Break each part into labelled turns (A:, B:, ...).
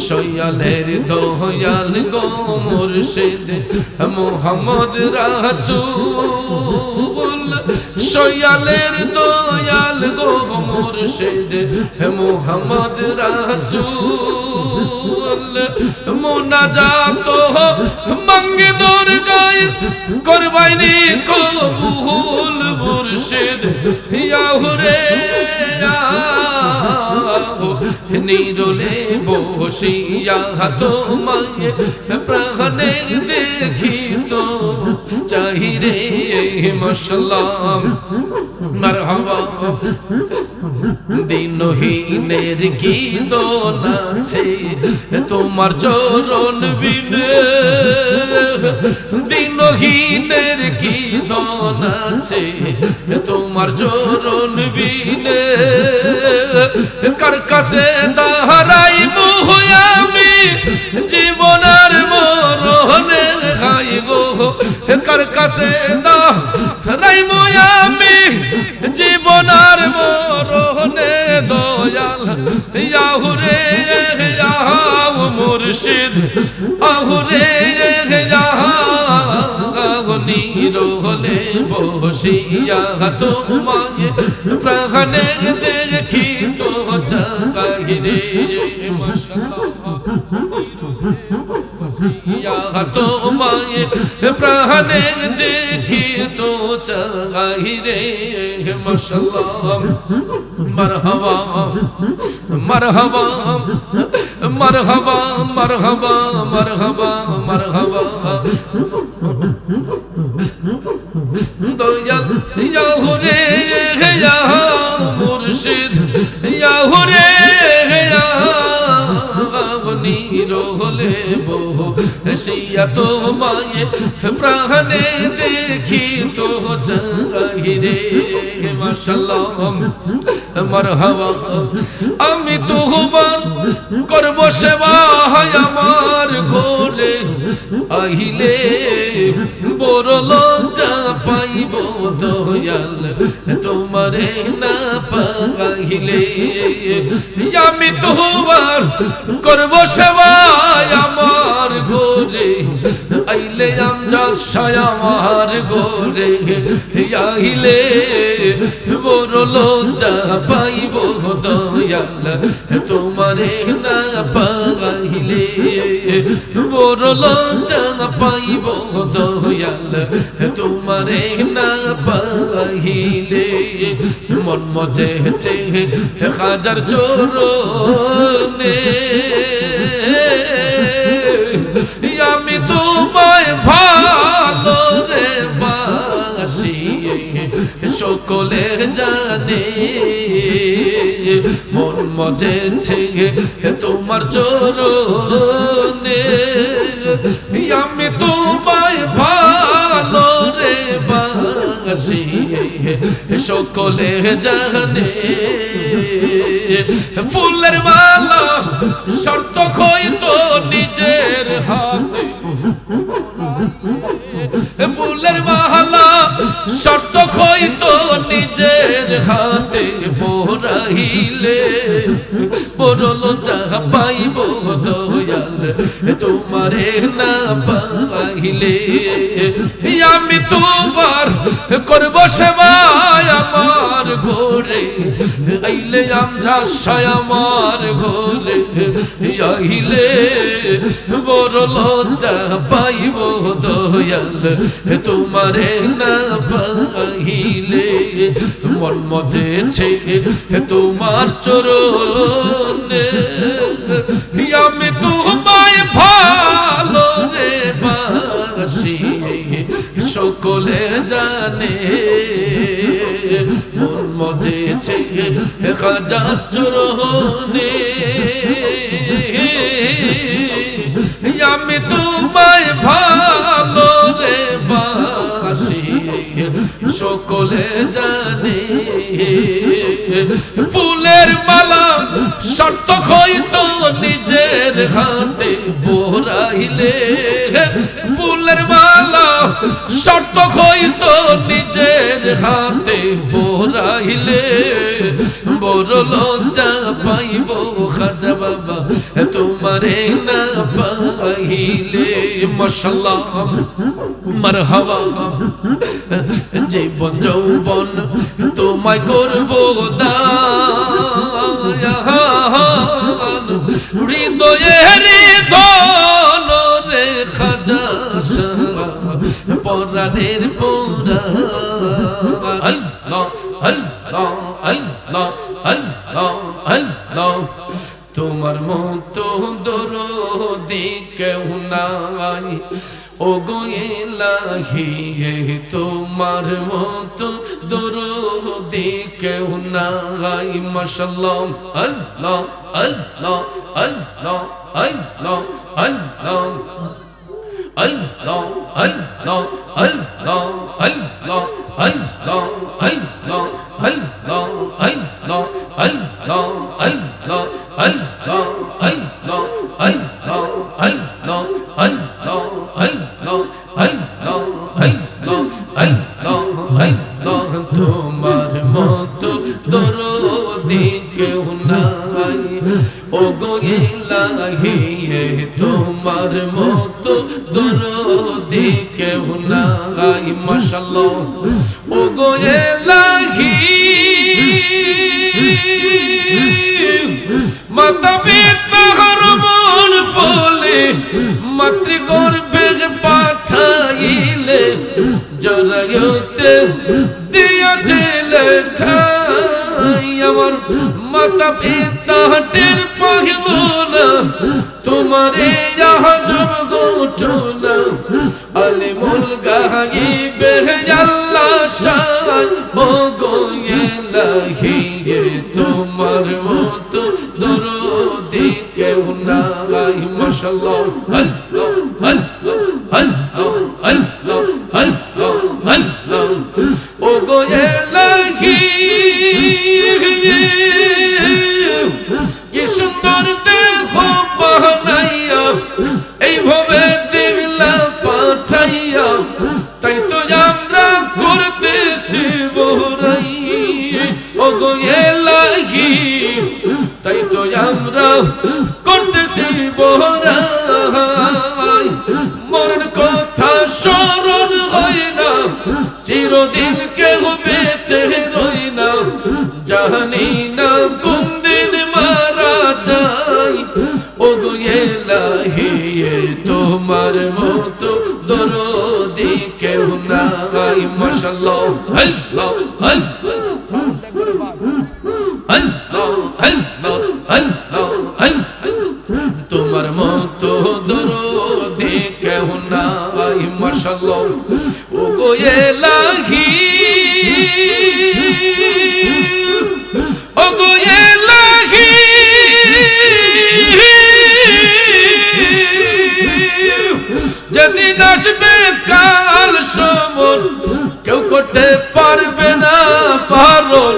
A: শয়ালের দয়াল গো মুর্শিদ মুহাম্মদ রাসূল শয়ালের দয়াল গো মুর্শিদ মুহাম্মদ রাসূল মুনাজাত মাঙ্গে দরগায় করবাইনি কবুল মুর্শিদ ইয়া হুরে নিরলে বসিয়া তোমায় প্রাণে দেখিত চাহিরে মাশাআল্লাহ মারহাবা দিনহীনের কি দোল আছে তোমার চরণ বিনে দিনহীনের কি দোল আছে তোমার চরণ বিনে কার কাছে দাঁড়াইবো আমি জীবন আর মরণে খাই গো কার কাছে দাঁড়াইবো আমি জীবন আর মরণে দয়াল ইয়া হুরে ইয়া মুর্শিদ আহুরে ইয়া নিরলে বসিয়া তোমায় প্রাণে দেখি তো চাহিরে মাশাআল্লাহ তোমায় প্রাণে দেখি তো চাহিরে মাশাআল্লাহ মারহাবা মারহাবা মারহাবা মারহাবা মারহাবা মারহাবা দয়াল ইয়া হুরে ইয়া মুর্শিদ ইয়া হুরে ইয়া নিরলে বসিয়া তোমায় প্রাণে দেখি তো চাহিরে মাশাআল্লাহ মারহাবা আমি তোমার করব সেবা আমার ঘরে আহিলে বড় লজ্জা পাইব দয়াল তোমারে না পাইলে আমি তোমার করব সেবা আমার ঘরে আইলে আমজাদ শাহ আমার ঘরে আইলে বড় লজ্জা পাইব দয়াল তোমারে না পাইলে বড় লজ্জা পাইব দয়াল তোমারে না পাইলে মন মজেছে হাজার চরণে আমি তোমায় ভালো রে বাসি সকলে জানে মন মজেছে তোমার চরণে আমি তোমায় ভালো রে বাসি সকলে জানে ফুলের মালা শর্ত হইতো নিজের হাতে ফুলের মালা শর্ত হইতো নিজের হাতে পরাইলে বড় লজ্জা পাইব দয়াল তোমারে না পাইলে আমি তোমার করব সেবা আমার ঘরে আইলে আমজাদ শাহ আমার ঘরে আইলে বড় লজ্জা পাইব দয়াল তোমারে না পাইলে মন মজেছে তোমার চরণে আমি তোমায় ভালো রে বাসি সকলে জানে মন মজেছে হাজার চরণে আমি তোমায় ভালো রে বাসি সকলে জানে ফুলের মালা শর্ত হইতো নিজের হাতে পরাইলে ফুলের মালা শর্ত হইতো নিজের হাতে পরাইলে বড় লজ্জা পাইব খাজা বাবা তোমারে না পাইলে মাশাআল্লাহ মারহাবা জীবন যৌবন তোমায় করব দান হৃদয়ের ধন রে খাজা পরাণের পুরাণ আল্লাহ আল্লাহ আল্লাহ আল্লাহ আল্লাহ তোমার মতো দরদি কেউ নাই ও গো ইলাহি তোমার মতো দরদি কেউ নাই মাশাআল্লাহ আল্লাহ আল্লাহ আল্লাহ আল্লাহ আল্লাহ Allah, Allah, Allah, Allah, Allah, Allah, Allah, Allah, Allah, Allah, Allah, Allah, Allah, Allah, Allah, Allah, Allah, তোমার মতো দরদি কেউ নাই ও গো ইলাহি তোমার মতো দরদি কেউ নাই মাশাআল্লাহ ও গো ইলাহি মাতা পিতার মন ফলে মাতৃগর্ভে পাঠাইলে জরায়ুতে দিয়াছিলে ঠাই আমার মাতা পিতা টের পাইল না তোমারে আজব ঘটনা আলিমুল গায়বে আল্লাহ শান ও গো ইলাহি তোমার মতো দরদি কেউ নাই মাশাআল্লাহ আল্লাহ আল্লাহ আল্লাহ আল্লাহ আল্লাহ আল্লাহ ও গো ইলাহি কি সুন্দর দেহ বানাইয়া এইভাবে দিলা পাঠাইয়া তাই তো আমরা করতেছি বড়াই ও গো ইলাহি তাই তো আমরা করতেছি বড়াই মরণ কথা স্মরণ হয় না চিরদিন কেউ বেঁচে রই না জানি না কোন দিন মারা যাই ও গো ইলাহি তোমার মতো দরদি কেউ নাই মাশাআল্লাহ আল্লাহ আল্লাহ আল্লাহ আল্লাহ আল্লাহ আল্লাহ তোমার মতো দরদি কেউ নাই মাশাআল্লাহ ও গো ইলাহি ও গো ইলাহি যেদিন আসবে কাল সমন কেউ করতে পারবে না পারল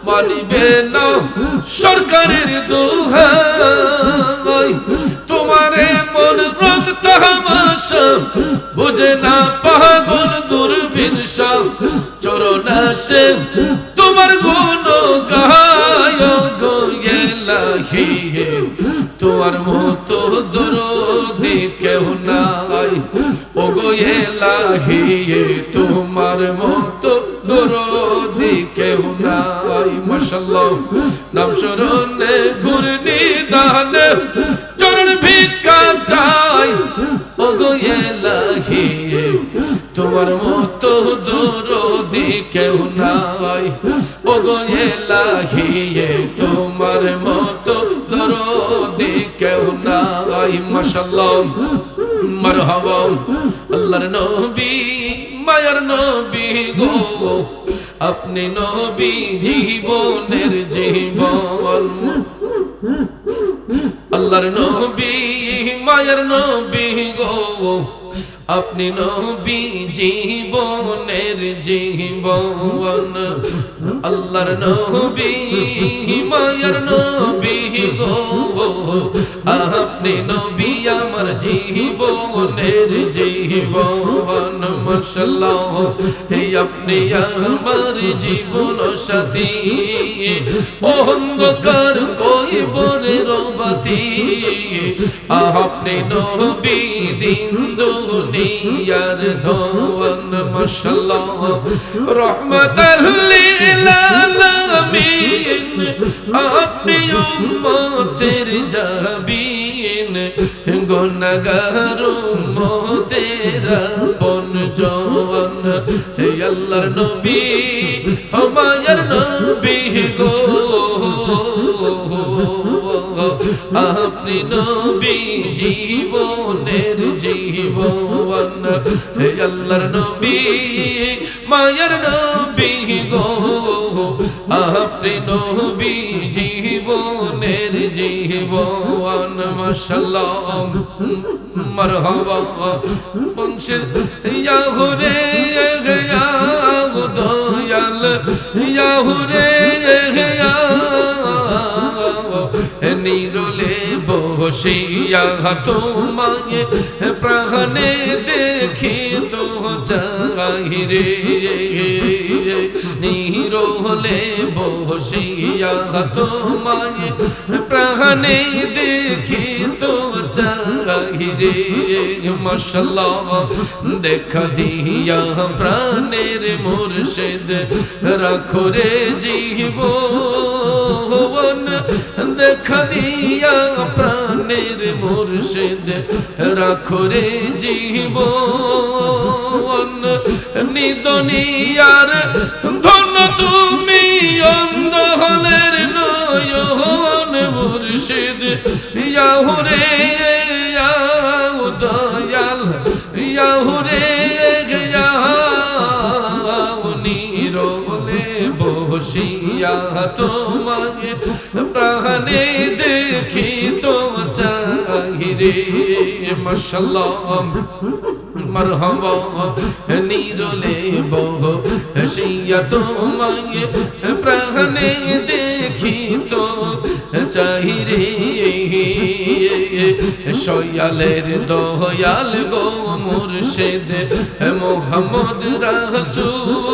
A: মানিবে না সরকারের দোহাই তোমারে মন রং তামাশা বুঝে না পাগল দূরবীন চরণ আসে তোমার গুণ গায় গো ইলাহি তোমার মতো দরদি কেউ নাই ও গো ইলাহি তোমার মতো দরদি কেউ নাই মাশাআল্লাহ নাম শরণে ঘূর্ণি দানে চরণ ভিক্ষা চাই ও গো ইলাহি তোমার মতো দরদি কেউ নাই ও গো ইলাহি তোমার মতো দরদি কেউ নাই মাশাআল্লাহ মারহাবা আল্লাহর নবী মায়ার নবী গো আপনি নবী জীবনের জীবন আল্লাহর নবী মায়ার নবী গো আপনি নবী জীবনের জীবন আল্লাহর নবী মায়ার নবী গো আপনি নবী আমার জীবনের জীবন মাশাআল্লাহ আপনি আমার জীবন সাথী অন্ধকার কইবরের বাতি আপনি নবী দিন দুনিয়ার ধন মাশাআল্লাহ রহমাতাল লিল আলামিন আপনি উম্মতের জাবিন গুনাহগার উম্মতের আপন জন হে আল্লাহর নবী মায়ার নবী গো আপনি নবী জীবনের জীবন হে আল্লাহর নবী মায়ার নবী গো আপনি নবী জীবনের জীবন মাশাআল্লাহ মারহাবা বংশে ইয়া হুরে ইয়া দয়াল ইয়া হুরে ইয়া নিরলে বসিয়া তোমায় প্রাণে দেখি তো চাই রে নিরলে বসিয়া তোমায় প্রাণে দেখি তো চাই রে মাশাআল্লাহ দেখা দিয়া প্রাণের মুর্শিদ রাখো রে জীবন দেখা দিয়া প্রাণের মুর্শিদ রাখো রে জীবন নিদনিয়ার ধন তুমি অন্ধকারের নয়ন মুর্শিদ ইয়া হুরে ইয়া দয়াল ইয়া হুরে ইয়া নিরলে বসিয়া তোমায় প্রাণে দেখি তো চাই রে মাশাআল্লাহ মারহাবা নিরলে বসিয়া তোমায় প্রাণে দেখি তো চাই রে সয়ালের দয়াল গো মুর্শিদ মুহাম্মদ রাসূল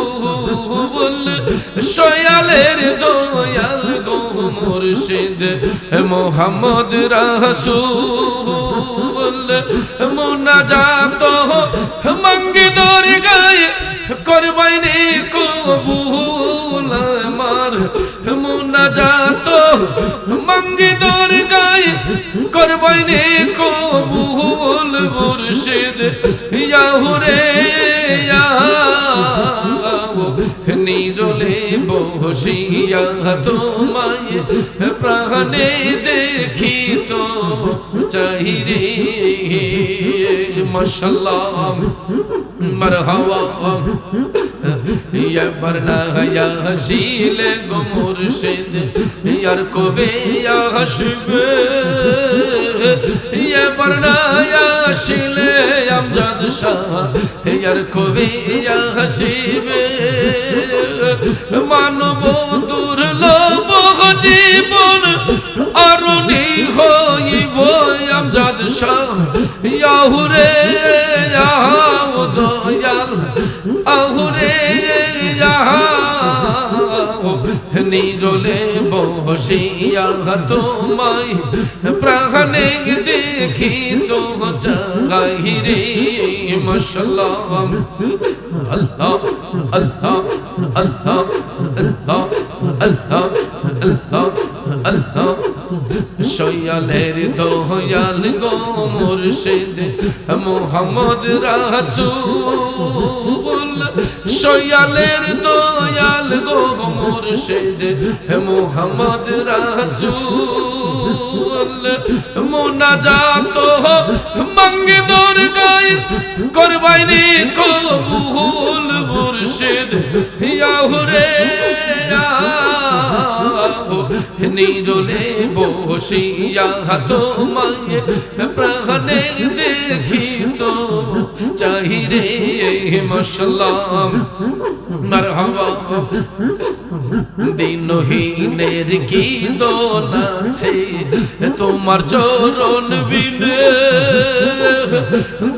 A: সয়ালের দয়াল গো মুর্শিদ মুহাম্মদ রাসূল মুনাজাত মঙ্গে দরগায়ে করবাইনে কবুল আমার মুনাজাত মঙ্গে দরগায়ে করবাইনে কবুল মুর্শিদ ইয়া হুরে ইয়া নিরলে বসিয়া তোমায় প্রাণে দেখি তো চাই রে মাশাআল্লাহ মারহাবা ইয়া বরনা ইয়া হাসিল গো মুর্শিদ ইয়ার কবে আসবে ইয়া বরনা ইয়া হাসিল আমজাদ শাহ ইয়ার কবে আসবে মানব দুর্লভ জীবন অরুণী হইব আমজাদ শাহ ইয়া হুরে ইয়া দয়াল আহুরে ইয়া নিরলে বসিয়া তোমায় প্রাণে দেখি তো চাই রে মাশাআল্লাহ আল্লাহ আল্লাহ আল্লাহ আল্লাহ আল্লাহ আল্লাহ আল্লাহ সয়ালের দয়াল গো মুর্শিদ মুহাম্মদ রাসূল সয়ালের দয়াল গো মুর্শিদ মুহাম্মদ রাসূল মুনাজাত মঙ্গে দরগায়ে করবাইনে কবুল মুর্শিদ ইয়া হুরে ইয়া নিরলে বসিয়া তোমায় প্রাণে দেখি তো চাই রে মাশাআল্লাহ মারহাবা দিনহীনের কি দোন আছে তোমার চরণ বিনে,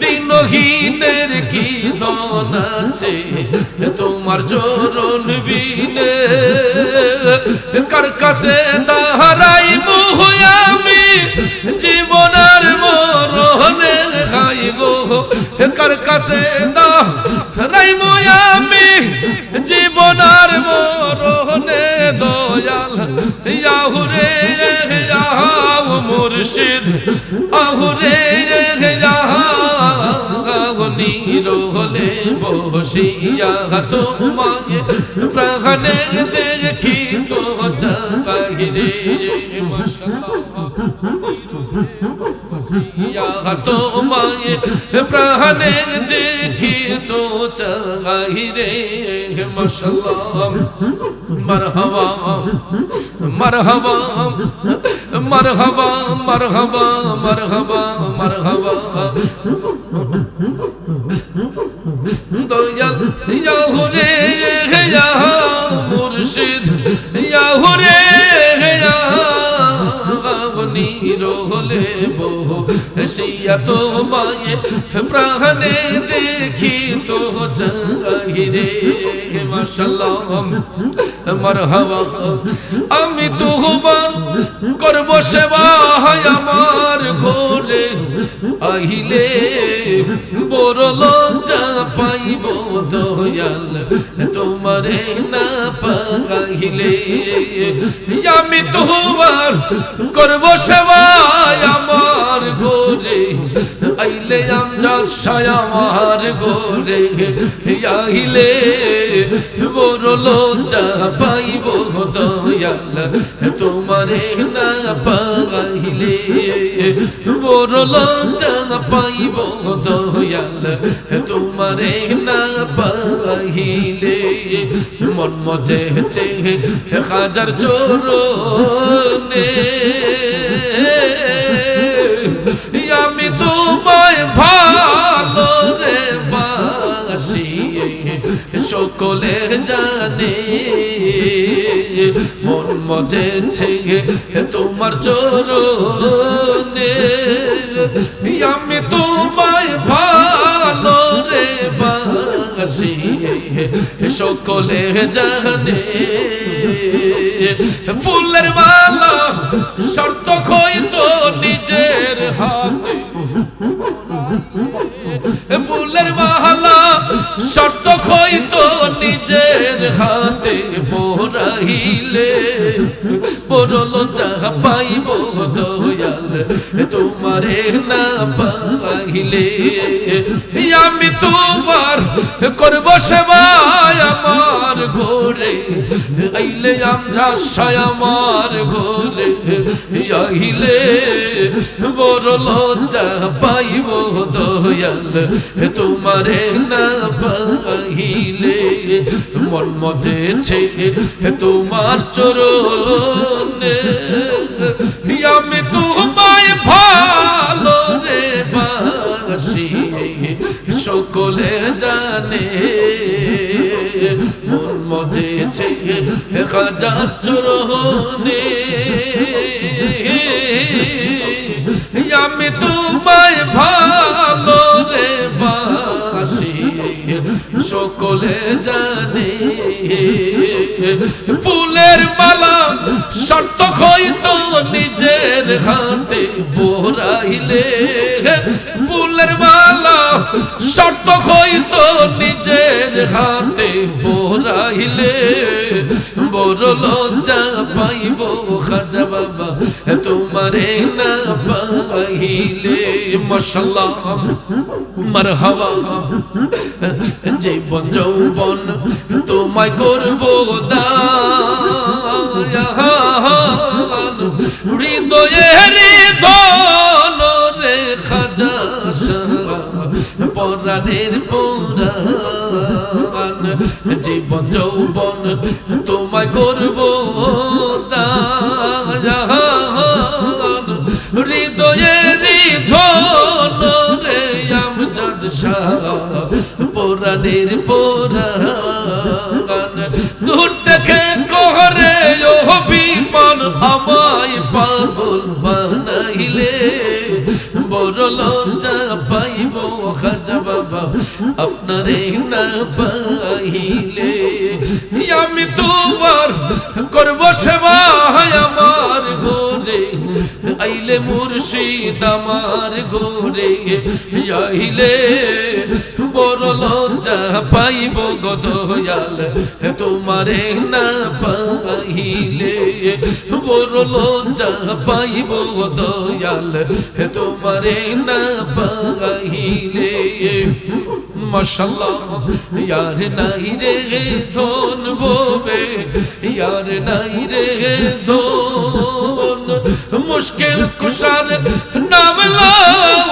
A: দিনহীনের কি দোন আছে তোমার চরণ বিনে, কার কাছে দাঁড়াই আমি জীবনের মরণে খাই গো, কার কাছে দাঁড়াই আমি জীবনের মরণে দয়াল ইয়াহুরে ইয়াহু মুর্শিদ আহুরে ইয়াহু নিরোলে বসিয়া তোমায় প্রাণে দেখি তো চাহিরে মাশাআল্লাহ তোমায় প্রাণে দেখি তো চাহিরে মাশাআল্লাহ মারহাবা মারহাবা মারহাবা মারহাবা মারহাবা মারহাবা দয়াল ইয়াহুরে ইয়া মুর্শিদ ইয়াহুরে ইয়া নিরোলে বসিয়া তোমায় প্রাণে দেখি তো চাহিরে মাশাআল্লাহ মারহাবা আমি তোমার করব সেবা আমার ঘরে আহিলে বড় লজ্জা পাইব দয়াল তোমারে না পাইলে, আমি তোমার করব সেবা আমার ঘরে আইলে আমজাদ শাহ আমার ঘরে আইলে বড় লজ্জা পাইব দয়াল তোমারে না পাইলে, বড় লজ্জা পাইব দয়াল তোমারে না পাইলে, মন মজেছে হাজার চরণে আমি তোমায় ভালো রে বাসি সকলে জানে, মন মজেছে তোমার চরণে আমি তোমায় ভালো রে বাসি সকলে জানে, ফুলের মালা শর্ত হইতো নিজের হাতে, ফুলের মালা শর্ত হইতো নিজের হাতে পরাইলে বড় লজ্জা পাইব দয়াল তোমারে না পাইলে, আমি তোমার করব সেবা আমার ঘরে আইলে আমজাদ শাহ আমার ঘরে আইলে বড় লজ্জা পাইব দয়াল তোমারে না পাইলে, মন মজেছে তোমার চরণে আমি তোমায় ভালো রে বাসি সকলে জানে, মন মজেছে হাজার চরণে আমি তোমায় ভালো রে বাসি সকলে জানে, ফুলের মালা শর্ত হইতো নিজের হাতে পরাইলে, ফুলের মালা শর্ত হইতো নিজের হাতে পরাইলে বড় লজ্জা পাইব খাজা বাবা তোমারে না পাইলে, মাশাআল্লাহ মারহাবা জীবন যৌবন তোমায় করব দান হৃদয়ের ধন রে খাজা শাহ পরাণের পরাণ, জীবন যৌবন তোমায় করব দান হৃদয়ের ধন রে আমজাদ শাহ পরাণের পরাণ, দূর থেকে বাবা আপনারে না পাইলে আমি তোমার করব সেবা আমার গোরে আইলে মুর্শিদ আমার গোরে আইলে বড় লজ্জা পাইব গো দয়াল তোমারে না পাইলে বড় লজ্জা পাইব গো দয়াল তোমারে না পাইলে মাশাআল্লাহ यार নাই রে ধন ভবে यार নাই রে ধন মুশকিল কুশার নাম লাও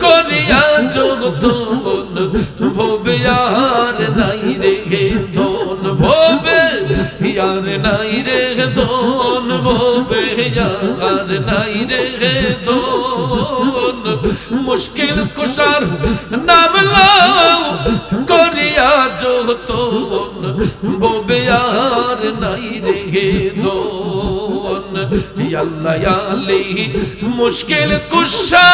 A: করিয়া জগতন ভবে यार নাই রে ধন ভবে यार নাই রে ধন ভবে यार নাই রে ধন মুশকিল কুশার নাম লাও করিয়া যতন ববে আর নাই রে দোন আল্লাহ আলী মুশকিল কুশা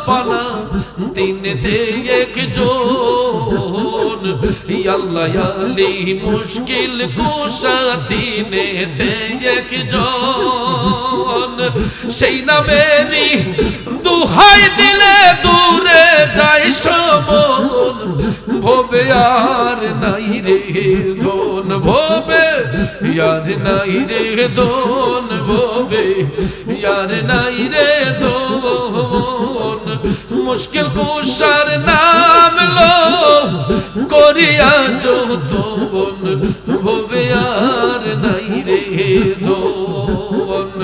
A: পানা দিনেতে একজন আল্লাহ আলী মুশকিল কুশা দিনেতে একজন সেই নামেরই দুহাই দিলে দূরে যাই সমন ভবে আর নাই রে ধন ভবে यार নাই রে ধন ভবে यार নাই রে ধন মুশকিল কুশার নাম লো করিয়া যতন ভবে আর নাই রে ধন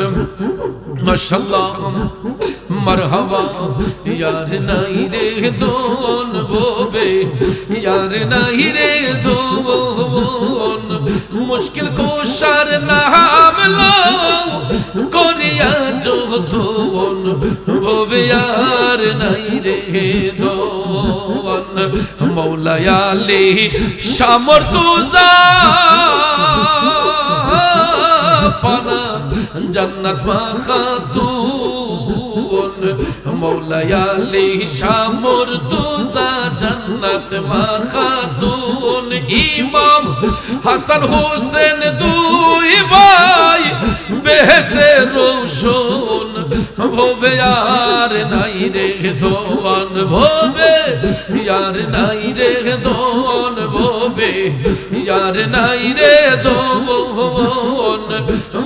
A: মাশাআল্লাহ मरहबा यार नहीं रे दोन बोबे यार नहीं रे दोन मुश्किल को शर नाम लो कोरिया जो दोन बोबे यार नहीं रे दोन मौला याली शामर तुजा पाना जन्नत मा खातून मौला याली शामर तुजा जन्नत मा खातून इमाम हसन हुसैन दुई भाई बेहेस्ते रोशन भोबे यार नहीं रे दोन भोबे यार नहीं रे दोन भोबे यार नहीं रे दोन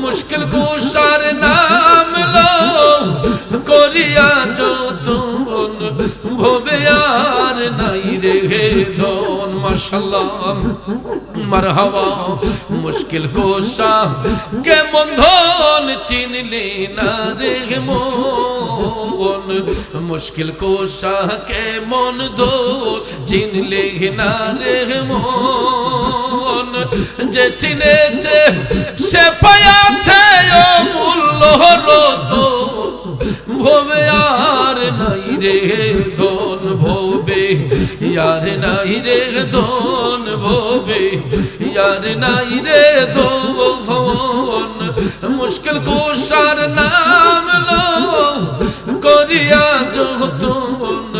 A: मुश्किल कुशर नाम लो कोरिया যতন ভবে আর নাই রে ধন মাশাআল্লাহ মারহাবা মুশকিল কুশা কেমন ধন চিনলি না রে মন মুশকিল কুশা কেমন ধন চিনলি না রে মন যে চিনেছে সে পায়াছে অমূল্য রতন ভবে আর নাই রে ধন ভবে यार নাই রে ধন ভবে यार নাই রে ধন মুশকিল কুশার নাম লো করিয়া যতন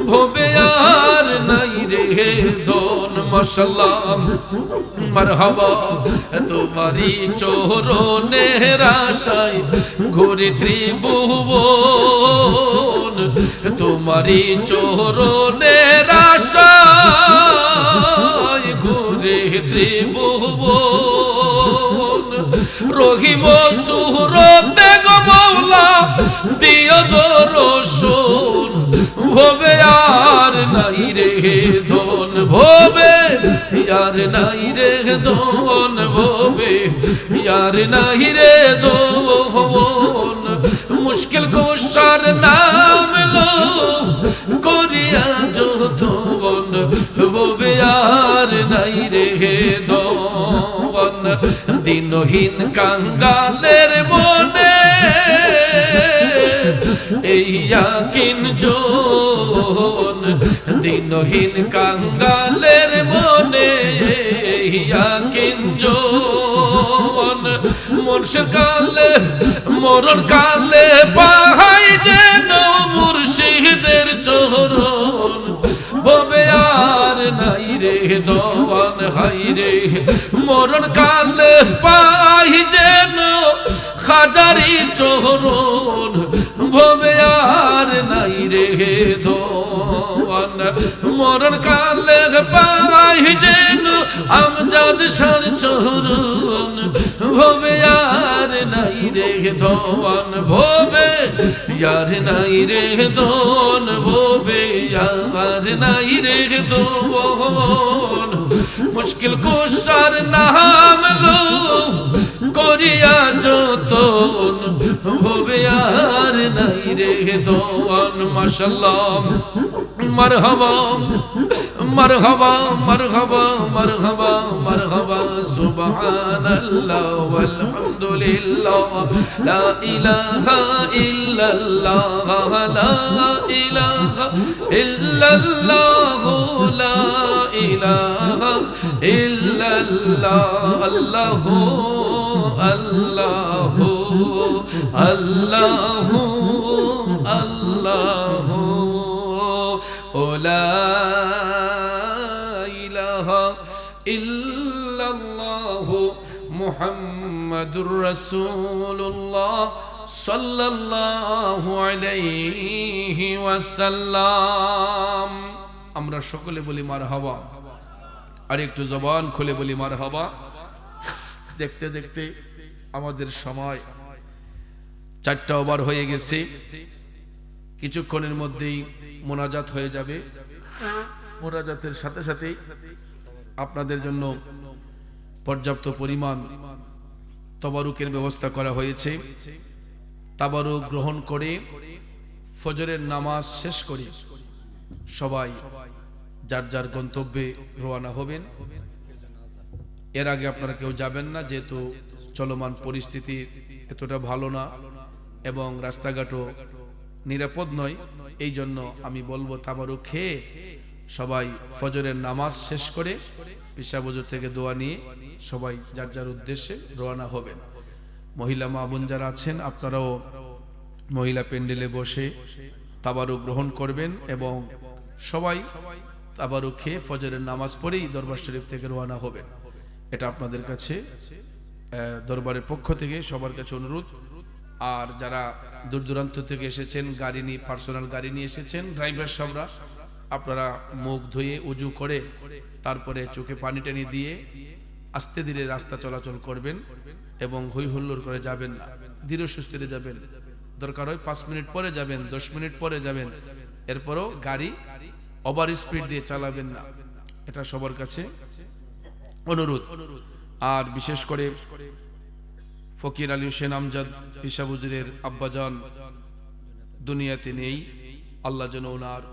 A: ভবে আর নাই রে ধন মাশাআল্লাহ মারহাবা তোমারি চরণের আশায় ঘুরি ত্রিভুবন তোমারি চরণের আশায় ঘুরি ত্রিভুবন রহিম সুরতে গো মওলা দিও দর্শন ভবে আর নাই রে ধন ভবে यार নাই রে ধন ভবে यार নাই রে ধন মুশকিল কুশার নাম লো করিয়া যতন ভবে আর নাই রে ধন দিনহীন কাঙ্গালের মনে এই ইয়াকিন জন দিনহীন কাঙ্গালের মনে এই ইয়াকিন জন মুর্শিদ কালে মরণ কালে পাহাই যেন মুর্শিদের দোয়ান হাই রে মরণ কালে পাই যেন খাজারি চরণ ভবে আর নাই রে দোয়ান মরণ কালে পাই যেন আমজাদ শাহর চরণ ভবে আর নাই রে দোয়ান ভবে यार नाई रे दोन भोबे यार नाई रे दोन मुश्किल कुशार नाम लो कोरिया जोतोन भोबे यार नाई रे दोन माशाल्लाह मरहबा मरहबा मरहबा मरहबा मरहबा सुबहानल्लाह वल्हम्दुलिल्लाह ला इलाहा इल्लल्लाह ला इलाहा इल्लल्लाह ला इलाहा इल्लल्लाह अल्लाहु अल्लाहु अल्लाहु अल्लाहु ला इलाहा इल्लल्लाह मुहम्मदुर रसूलुल्लाह सल्लल्लाहु अलैहि वसल्लम। আমরা সকলে বলি মারহাবা, আর একটু জবান খুলে বলি মারহাবা। দেখতে দেখতে আমাদের সময় 4টা ওভার হয়ে গেছে, কিছুক্ষণের মধ্যেই মোনাজাত হয়ে যাবে। মোনাজাতের সাথে সাথে আপনাদের জন্য পর্যাপ্ত পরিমাণ তবারুকের ব্যবস্থা করা হয়েছে। তাবারুক গ্রহণ করে ফজরের নামাজ শেষ করে সবাই যার যার গন্তব্যে রওনা হবেন। এর আগে আপনারা কেউ যাবেন না, যেহেতু চলমান পরিস্থিতি এতটা ভালো না এবং রাস্তাঘাটও নিরাপদ নয়। এই জন্য আমি বলবো তাবারুক খেয়ে সবাই ফজরের নামাজ শেষ করে পেশা বজর থেকে দোয়া নিয়ে সবাই যার যার উদ্দেশ্যে রওনা হবেন। মহিলা মা বোন যারা আছেন আপনারাও মহিলা প্যান্ডেলে বসে তাবারুক গ্রহণ করবেন এবং সবাই তাবারুক খেয়ে ফজরের নামাজ পড়েই দরবার শরীফ থেকে রওনা হবেন। এটা আপনাদের কাছে দরবারের পক্ষ থেকে সবার কাছে অনুরোধ। আর যারা দূর দূরান্ত থেকে এসেছেন, গাড়ি নিয়ে পার্সোনাল গাড়ি নিয়ে এসেছেন, ড্রাইভার সাহেবরা আপনারা মুখ ধুয়ে উজু করে তারপরে চোখে পানি টানি দিয়ে আস্তে ধীরে রাস্তা চলাচল করবেন এবং হই হুল্লোড় করে যাবেন না, ধীরে সুস্থে যাবেন। দরকার হয় 5 মিনিট পরে যাবেন, 10 মিনিট পরে যাবেন, এরপরও গাড়ি ওভার স্পিড দিয়ে চালাবেন না। এটা সবার কাছে অনুরোধ। আর বিশেষ করে ফকির আলী হোসেন আমজাদ পিসা হুজুরের আব্বাজান দুনিয়াতে নেই, আল্লাহ যেন ওনার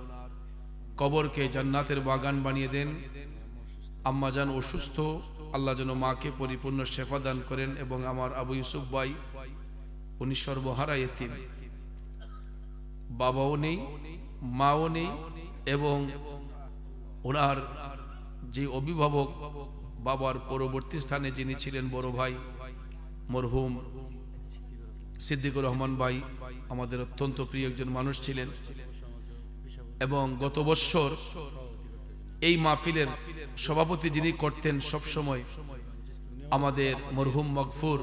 A: কবরকে জান্নাতের বাগান বানিয়ে দেন। আম্মাজান অসুস্থ, আল্লাহ যেন মাকে পরিপূর্ণ শেফা দান করেন। এবং আমার আবু ইউসুফ ভাই, উনি সর্বহারা এতিম, বাবাও নেই, মাও নেই, এবং ওনার যে অভিভাবক, বাবার পরবর্তী স্থানে যিনি ছিলেন বড় ভাই মরহুম সিদ্দিকুর রহমান ভাই, আমাদের অত্যন্ত প্রিয় একজন মানুষ ছিলেন। এবং গত বছর এই মাহফিলের সভাপতি যিনি করতেন সবসময়, আমাদের মরহুম মগফুর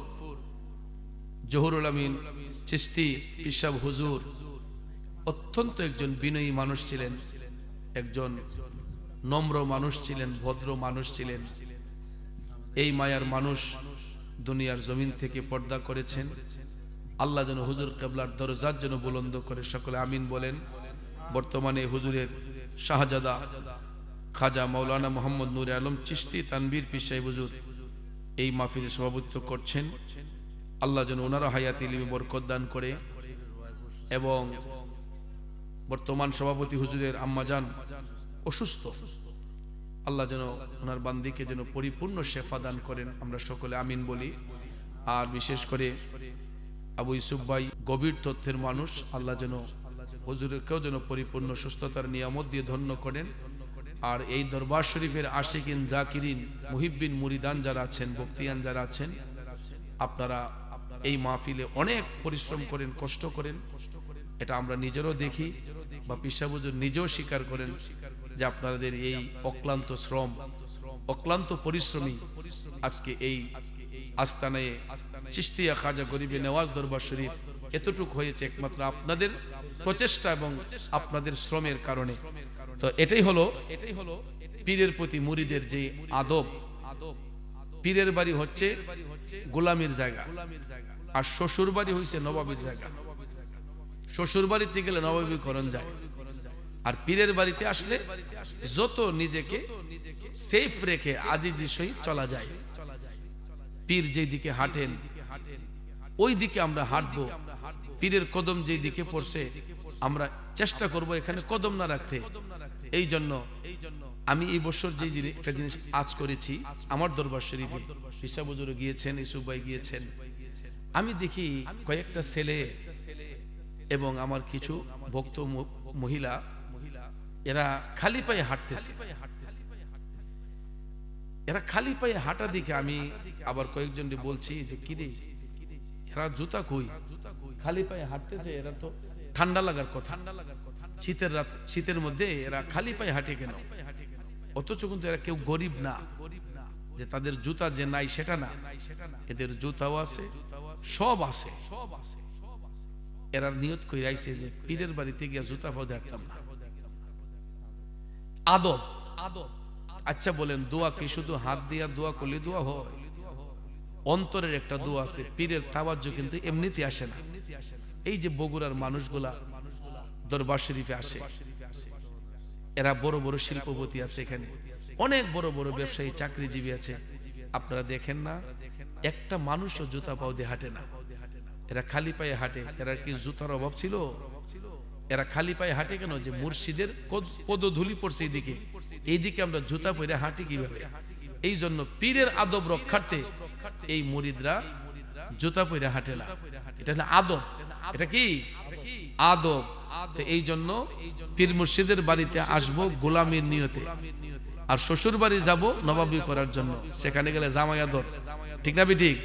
A: জহুরুল আমিন চিশতি পিসাব হুজুর, অত্যন্ত একজন বিনয়ী মানুষ ছিলেন, একজন নম্র মানুষ ছিলেন, ভদ্র মানুষ ছিলেন। এই মায়ার মানুষ দুনিয়ার জমিন থেকে পর্দা করেছেন। আল্লাহ যেন হুজুর কেবলার দরজার জন্য বুলন্দ করে, সকলে আমিন বলেন। বর্তমানে হুজুরের শাহজাদা খাজা মাওলানা মোহাম্মদ নূরে আলম চিশতি তানবীর পীর সাহেব হুজুর এই মাহফিলে সভাপতিত্ব করছেন। আল্লাহ যেন ওনারা হায়াত ইলমে বরকত দান করে। এবং বর্তমান সভাপতি হুজুরের আম্মাজান অসুস্থ, আল্লাহ যেন ওনার বান্দিকে যেন পরিপূর্ণ শেফা দান করেন, আমরা সকলে আমিন বলি। আর বিশেষ করে আবু ইউসুফ ভাই গভীর তথ্যের মানুষ, আল্লাহ যেন হুজুরকেও যেন পরিপূর্ণ সুস্থতার নিয়ামত দিয়ে ধন্য করেন। আর এই দরবার শরীফের আশিকিন, জাকিরিন, মুহিব্বিন, মুরিদান যারা আছেন, বক্তিয়ান যারা আছেন, আপনারা এই মাহফিলে অনেক পরিশ্রম করেন, কষ্ট করেন। এটা আমরা নিজেরও দেখি বা পিসা হুজুর নিজেও স্বীকার করেন যে আপনাদের এই অক্লান্ত শ্রম, অক্লান্ত পরিশ্রমী আজকে এই আস্তানায় চিশতিয়া খাজা গরিবে নেওয়াজ দরবার শরীফ এতটুক হয়েছে একমাত্র আপনাদের প্রচেষ্টা এবং আপনাদের শ্রমের কারণে। তো এটাই হলো পীরের প্রতি মুরিদের যে আদব। পীরের বাড়ি হচ্ছে গোলামির জায়গা, আর শ্বশুর বাড়ি হইছে নবাবির জায়গা। শ্বশুর বাড়িতে গেলে নবাবীকরণ যায়, আর পীরের বাড়িতে আসলে যত নিজেকে সেফ রেখে আজিজি সহিত চলা যায়। পীর যেই দিকে হাঁটেন ওই দিকে আমরা হাঁটবো। পীরের কদম যেই দিকে পড়ছে আমরা চেষ্টা করব এখানে কদম না রাখতে। এই জন্য আমি এই বছর যে একটা জিনিস আজ করেছি, আমার দরবার শরীফে পিসা বুজুর্গ গিয়েছেন, ইসুফ ভাই গিয়েছেন, আমি দেখি কয়েকটা ছেলে এবং আমার কিছু ভক্ত মহিলা এরা খালি পায়ে হাঁটতেছে। এরা খালি পায়ে হাঁটা দেখে আমি আবার কয়েকজনকে বলছি যে কিরে এরা জুতা কই, খালি পায়ে হাঁটতেছে, এরা তো ঠান্ডা লাগার কথা, শীতের রাত, শীতের মধ্যে এরা খালি পায়ে হাঁটে কেন? অথচ কিন্তু এরা কেউ গরিব না যে তাদের জুতা যে নাই সেটা না, এদের জুতাও আছে, সব আছে। এরা নিয়ত করে আইছে যে পীরের বাড়িতে গিয়ে জুতা পাও দেখতাম না। আদব। আচ্ছা বলেন, দোয়া কি শুধু হাত দিয়া দোয়া করলে দোয়া হয়? অন্তরের একটা দোয়া আছে। পীরের তাওয়াজ্জু কিন্তু এমনিতে আসে না। এই যে বগুড়ার মানুষগুলা দরবার শরীফে আসে, এরা বড় বড় শিল্পপতি আছে, এখানে অনেক বড় বড় ব্যবসায়ী চাকরিজীবী আছে। আপনারা দেখেন না একটা মানুষও জুতা পাও দিয়ে হাঁটে না, এরা খালি পায়ে হাঁটে। এরা কি জুতার অভাব ছিল? এরা খালি পায়ে হাঁটে কেন? যে মুর্শিদের পদধূলি পড়ছে এইদিকে, এইদিকে আমরা জুতা পরে হাঁটি কিভাবে? এই জন্য পীরের আদব রক্ষার্থে এই মুরিদরা জুতা পরে হাঁটে না। এটা হলো আদব। এটা কি আদব? এই জন্য পীর মুর্শিদের বাড়িতে আসবো গোলামির নিয়তে, আর শ্বশুর বাড়ি যাবো নবাবী করার জন্য। সেখানে গেলে জামাই আদর, ঠিক না ঠিক?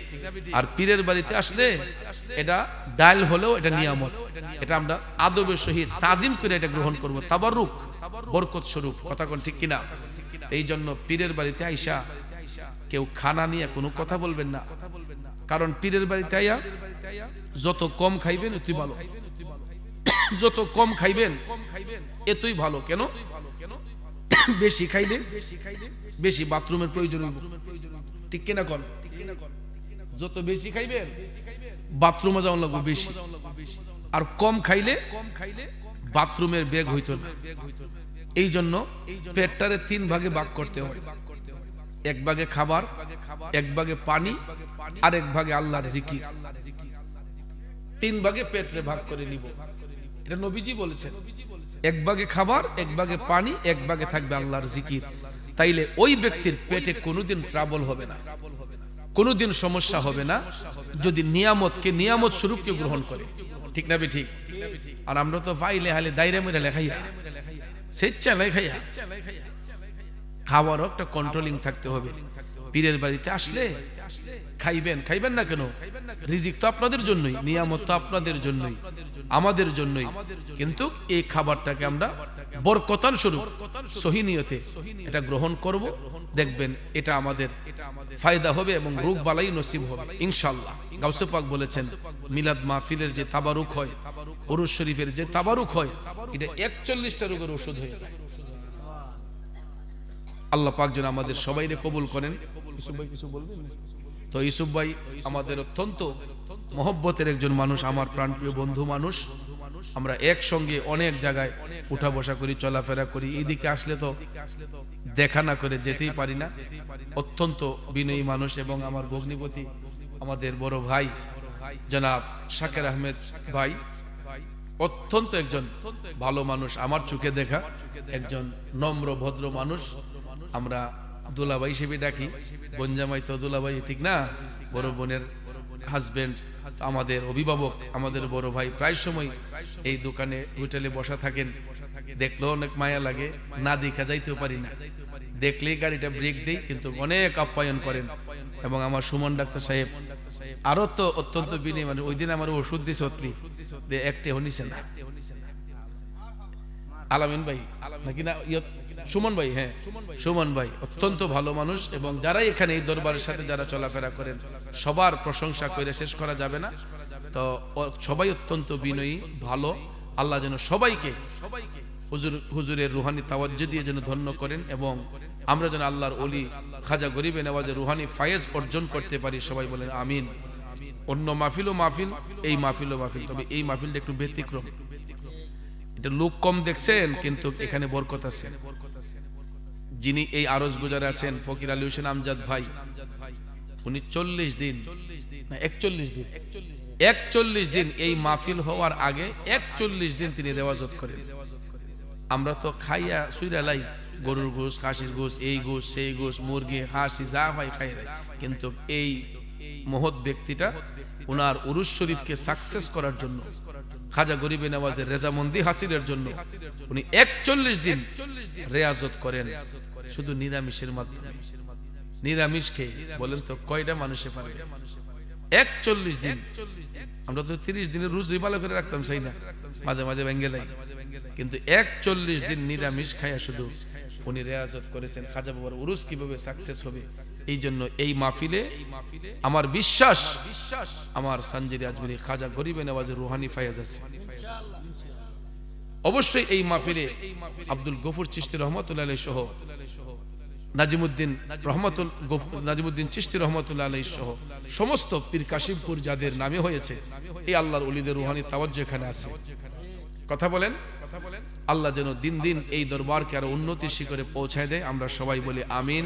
A: আর পীরের বাড়িতে আসলে এটা ডাল হলেও এটা নিয়ামত, এটা আমরা আদবের সহিত তাজিম করে এটা গ্রহণ করব, তাবারুক, বরকত স্বরূপ। কথা কোন ঠিক কিনা? এই জন্য পীরের বাড়িতে আইসা কেউ খানা নিয়ে কোনো কথা বলবেন না, কারণ পীরের বাড়িতে আইয়া যত কম খাইবেন এতই ভালো, যত কম খাইবেন এতই ভালো। কেন? বেশি খাইলে বেশি বাথরুমের প্রয়োজন হইব, ঠিক কিনা কন? যত বেশি খাইবেন বাথরুমে যাওয়া লাগবে বেশি, আর কম খাইলে বাথরুমের বেগ হইতো না। এই জন্য পেটটারে 3 ভাগে ভাগ করতে হয়। 1 ভাগে খাবার, 1 ভাগে পানি, আর 1 ভাগে আল্লাহর জিকির। 3 ভাগে পেটরে ভাগ করে নিব, এটা নবীজি বলেছেন। 1 ভাগে খাবার, 1 ভাগে পানি, 1 ভাগে থাকবে আল্লাহর জিকির। তাইলে ওই ব্যক্তির পেটে কোনোদিন ট্রাবল হবে না, কোনোদিন সমস্যা হবে না, যদি নিয়ামতকে নিয়ামত স্বরূপ কেউ গ্রহণ করে, ঠিক না ঠিক? আর আমরা তো পাইলে হালে দাইরে মেরে লেখাইয়া স্বেচ্ছা লেখাইয়া, খাওয়ারও একটা কন্ট্রোলিং থাকতে হবে। পীরের বাড়িতে আসলে খাইবেন না কেন? রিজিক তো আপনাদের জন্যই, নিয়ামত তো আপনাদের জন্যই, আমাদের জন্যই, কিন্তু এই খাবারটাকে আমরা বরকতান স্বরূপ সহি নিয়তে এটা গ্রহণ করব। দেখবেন এটা আমাদের ফায়দা হবে এবং রোগ বালাই নসিব হবে ইনশাআল্লাহ। গাউসে পাক বলেছেন মিলাদ মাহফিলের যে তাবারুক হয়, উরুস শরীফের যে তাবারুক হয়, এটা 41টা রোগের ওষুধ হয়ে যায়। আল্লাহ পাক যেন আমাদের সবাইকে কবুল করেন। ইসুফ ভাই কিছু বলবেন? তো ইসুফ ভাই আমাদের অত্যন্ত মহব্বতের একজন মানুষ, আমার প্রাণপ্রিয় বন্ধু মানুষ। আমরা একসঙ্গে অনেক জায়গায় উঠা বসা করি, চলাফেরা করি। এইদিকে আসলে তো দেখা না করে যেতেই পারি না। অত্যন্ত বিনয়ী মানুষ এবং আমার ভগ্নিপতি, আমাদের বড় ভাই জনাব শাকের আহমেদ ভাই অত্যন্ত একজন ভালো মানুষ, আমার চোখে দেখা একজন নম্র ভদ্র মানুষ। আমরা দুলাভাই হিসেবে ডাকি, বনজামাই তো দুলাভাই, ঠিক না? বড় বোনের হাজবেন্ড, আমাদের অভিভাবক, আমাদের বড় ভাই প্রায় সময় এই দোকানে হোটেলে বসা থাকেন। দেখলেও অনেক মায়া লাগে, না দেখা যাইতেও পারি না, দেখলেই গাড়িটা ব্রেক দেই, কিন্তু অনেক আপ্যায়ন করেন। এবং আমার সুমন ডাক্তার সাহেব আরো তো অত্যন্ত বিনয়ী মানে, ওই দিন আমার ওষুধ দিছে অতলি একটে হনিছে না। আলামিন ভাই নাকি না, সুমন ভাই, হ্যাঁ সুমন ভাই অত্যন্ত ভালো মানুষ, এবং যারাই এখানে এই দরবারের সাথে যারা চলাফেরা করেন সবার প্রশংসা করে শেষ করা যাবে না। তো সবাই অত্যন্ত বিনয়ী, ভালো। আল্লাহ যেন সবাইকে হুজুরের রুহানি তাওয়াজ্জু দিয়ে যেন ধন্য করেন, এবং আমরা যেন আল্লাহর ওলি খাজা গরিবে নওয়াজের রুহানি ফায়েজ অর্জন করতে পারি। সবাই বলেন আমিন। অন্য মাহফিলও মাহফিল, এই মাহফিলও মাহফিল, তবে এই মাহফিলটা একটু ব্যতিক্রম। এটা লোক কম দেখছেন, কিন্তু এখানে বরকত আছে। যিনি এই আরজ গুজারে আছেন ফকির আলী হোসেন আমজাদ ভাই, উনি 40 দিন না 41 দিন এই মাহফিল হওয়ার আগে 41 দিন তিনি রেওয়াজত করেন। আমরা তো খাইয়া সুইরা লাই, গরুর গোশ, খাসির গোশ, এই গোশ সেই গোশ, মুরগি হাঁসি যা হয় খাই, কিন্তু এই মহৎ ব্যক্তিটা ওনার উরুস শরীফকে সাকসেস করার জন্য, খাজা গরিবে নওয়াজের রেজামন্দি হাসিলের জন্য উনি 41 দিন রেয়াজত করেন, শুধু নিরামিষের মাধ্যমে। নিরামিষ খেয়ে বলেন তো কয়টা মানুষে পারে? 41 দিন। আমরা তো 30 দিনের রোজই ভালো করে রাখতাম, চাই না, মাঝে মাঝে ভেঙ্গে লাই, কিন্তু 41 দিন নিরামিষ খাইয়া শুধু উনি রেয়াজত করেছেন। খাজা বাবার উরুস কিভাবে সাকসেস হবে, এই জন্য এই মাহফিলে আমার বিশ্বাস আমার সানজিরি আজমিরি খাজা গরিবে নওয়াজের রুহানি ফায়েজ আছে। অবশ্যই এই মাহফিলে আব্দুল গফুর চিশতি রহমতুল্লাহ আলাইহি সহ নাজিমুদ্দিন চিশতি রহমতুল্লাহ আলাইহি সহ সমস্ত পীর কাশিমপুর যাদের নামে হয়েছে, এই আল্লাহর ওলিদের রুহানি তাওয়াজ্জু এখানে আছে। কথা বলেন, আল্লাহ যেন দিন দিন এই দরবারকে আরো উন্নতির শিখরে পৌঁছায় দেয়। আমরা সবাই বলি আমিন।